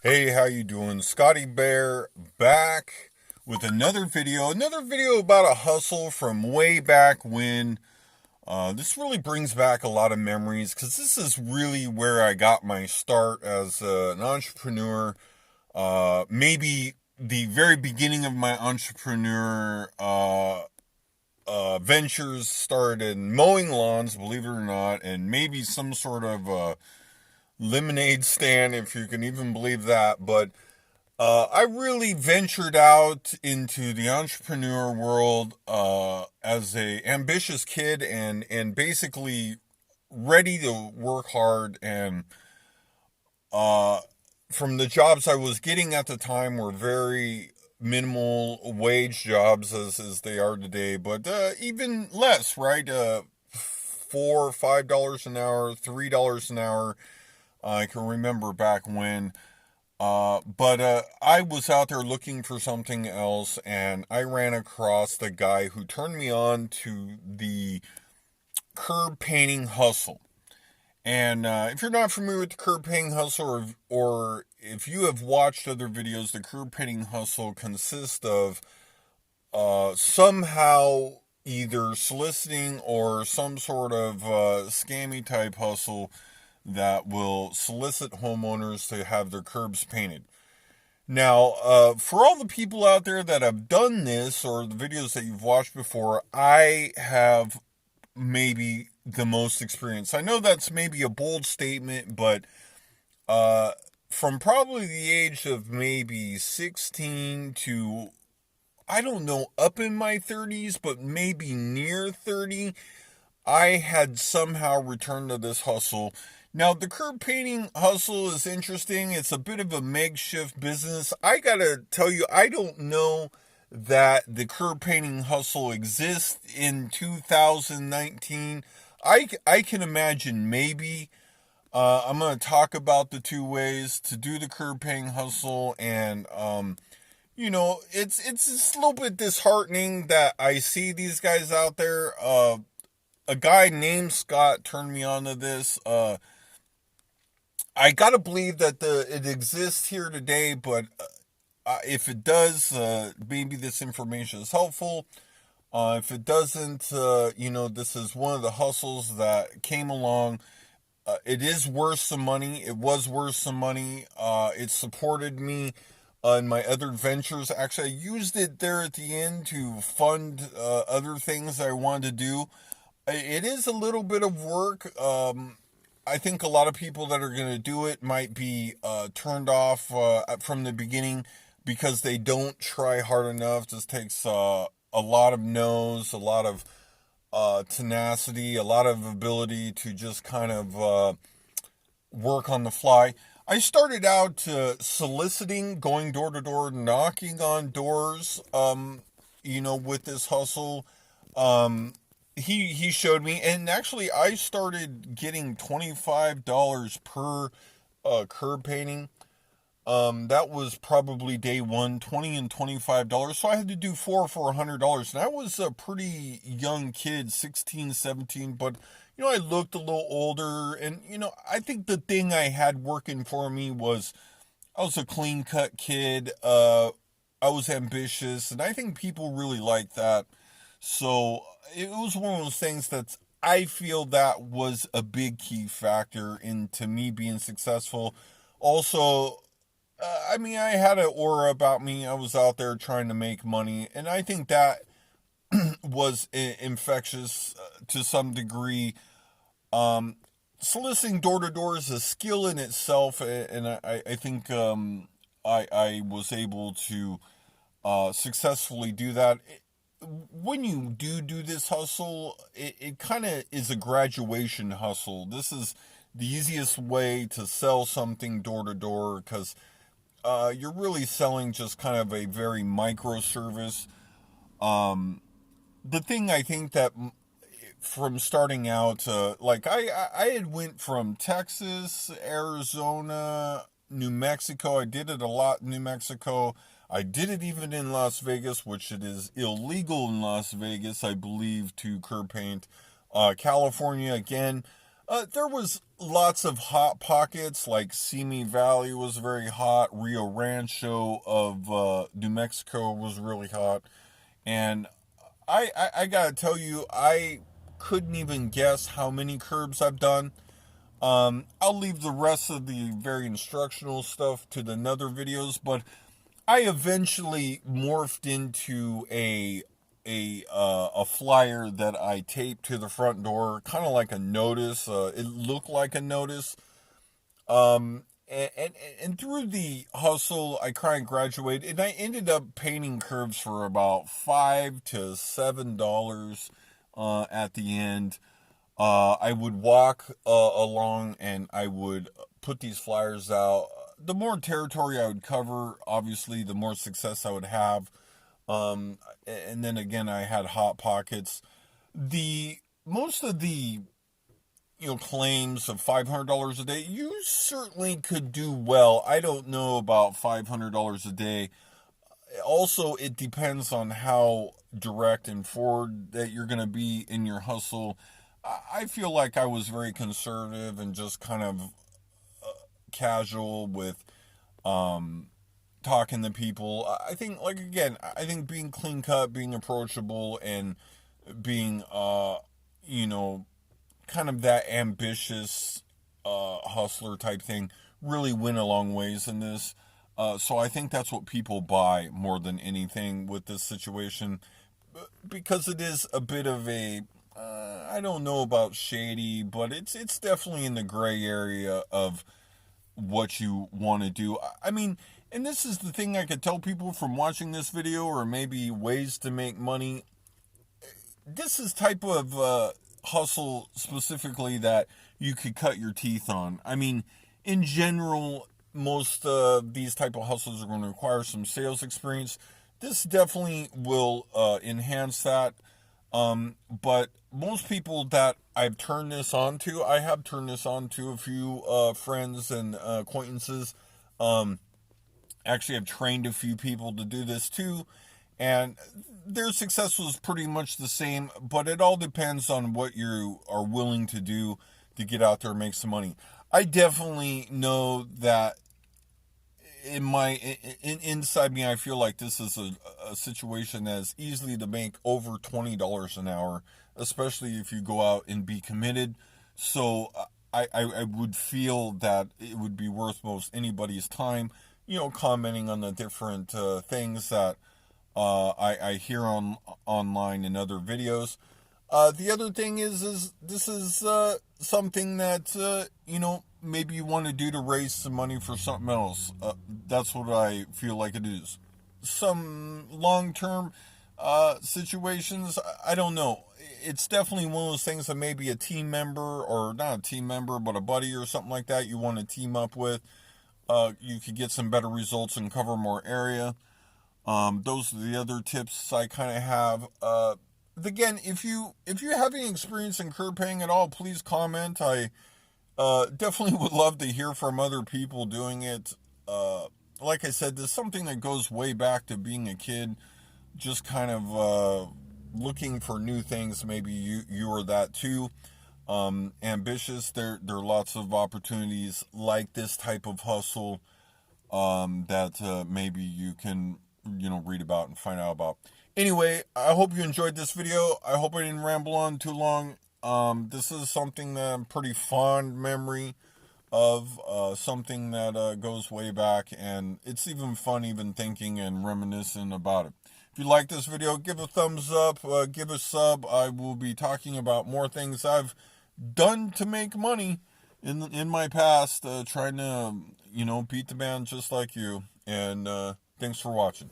Hey, how you doing? Scotty Bear back with another video. Another video about a hustle from way back when. This really brings back a lot of memories because this is really where I got my start as an entrepreneur. Maybe the very beginning of my entrepreneur ventures started in mowing lawns, believe it or not, and maybe some sort of lemonade stand, if you can even believe that. But I really ventured out into the entrepreneur world as a ambitious kid and basically ready to work hard. And uh, from the jobs I was getting at the time were very minimal wage jobs as they are today, but even less, right? $4 or $5 an hour, $3 an hour. I can remember back when. But I was out there looking for something else, and I ran across the guy who turned me on to the curb painting hustle. And if you're not familiar with the curb painting hustle, or if you have watched other videos, the curb painting hustle consists of somehow either soliciting or some sort of scammy type hustle that will solicit homeowners to have their curbs painted. Now, for all the people out there that have done this or the videos that you've watched before, I have maybe the most experience. I know that's maybe a bold statement, but uh, from probably the age of maybe 16 to, I don't know, up in my 30s, but maybe near 30, I had somehow returned to this hustle. Now, the curb painting hustle is interesting. It's a bit of a makeshift business. I gotta tell you, I don't know that the curb painting hustle exists in 2019. I can imagine maybe. I'm going to talk about the two ways to do the curb painting hustle, and it's a little bit disheartening that I see these guys out there. A guy named Scott turned me on to this. I gotta believe that it exists here today, but if it does, maybe this information is helpful. If it doesn't, this is one of the hustles that came along. It is worth some money. It was worth some money. It supported me in my other ventures. Actually, I used it there at the end to fund other things I wanted to do. It is a little bit of work. I think a lot of people that are going to do it might be turned off from the beginning because they don't try hard enough. This takes a lot of no's, a lot of tenacity, a lot of ability to just kind of work on the fly. I started out soliciting, going door to door, knocking on doors, with this hustle. Um, he showed me, and actually I started getting $25 per curb painting. That was probably day one, 20 and $25. So I had to do four for $100. And I was a pretty young kid, 16, 17, but I looked a little older. And I think the thing I had working for me was I was a clean cut kid. I was ambitious, and I think people really liked that. So it was one of those things that I feel that was a big key factor into me being successful. Also, I had an aura about me. I was out there trying to make money, and I think that was infectious to some degree. Soliciting door to door is a skill in itself, and I think I was able to successfully do that. When you do this hustle, it kind of is a graduation hustle. This is the easiest way to sell something door to door because you're really selling just kind of a very micro service. The thing I think that from starting out, like I had went from Texas, Arizona, New Mexico. I did it a lot in New Mexico. I did it even in Las Vegas, which it is illegal in Las Vegas, I believe, to curb paint. California again. There was lots of hot pockets, like Simi Valley was very hot. Rio Rancho of New Mexico was really hot. And I gotta tell you, I couldn't even guess how many curbs I've done. I'll leave the rest of the very instructional stuff to the other videos, but I eventually morphed into a flyer that I taped to the front door, kind of like a notice. It looked like a notice. And through the hustle, I kind of graduated, and I ended up painting curbs for about $5 to $7 at the end. I would walk along, and I would put these flyers out. The more territory I would cover, obviously, the more success I would have. And then again, I had hot pockets. The most of the claims of $500 a day, you certainly could do well. I don't know about $500 a day. Also, it depends on how direct and forward that you're going to be in your hustle. I feel like I was very conservative and just kind of casual with talking to people. I think, like, again, I think being clean cut, being approachable, and being kind of that ambitious hustler type thing really went a long ways in this. So I think that's what people buy more than anything with this situation, because it is a bit of a I don't know about shady, but it's definitely in the gray area of what you want to do. I mean, and this is the thing I could tell people from watching this video, or maybe ways to make money. This is type of hustle specifically that you could cut your teeth on. I mean, in general, most of these type of hustles are going to require some sales experience. This definitely will enhance that. But most people that I've turned this on to, I have turned this on to a few friends and acquaintances. Actually, I've trained a few people to do this too, and their success was pretty much the same, but it all depends on what you are willing to do to get out there and make some money. I definitely know that inside me, I feel like this is a situation that is easily to make over $20 an hour, especially if you go out and be committed. So I would feel that it would be worth most anybody's time, commenting on the different things that I hear online in other videos. The other thing is this is something that maybe you want to do to raise some money for something else. That's what I feel like it is. Some long-term situations, I don't know. It's definitely one of those things that maybe a team member, or not a team member, but a buddy or something like that, you want to team up with. You could get some better results and cover more area. Those are the other tips I kind of have. Again, if you have any experience in curb paying at all, please comment. I definitely would love to hear from other people doing it. Like I said, there's something that goes way back to being a kid, just kind of looking for new things. Maybe you are that too. Ambitious. There are lots of opportunities like this type of hustle that maybe you can read about and find out about. Anyway, I hope you enjoyed this video. I hope I didn't ramble on too long. This is something that I'm pretty fond memory of, something that goes way back, and it's even fun even thinking and reminiscing about it. If you like this video, give a thumbs up, give a sub. I will be talking about more things I've done to make money in my past, trying to beat the band just like you. And thanks for watching.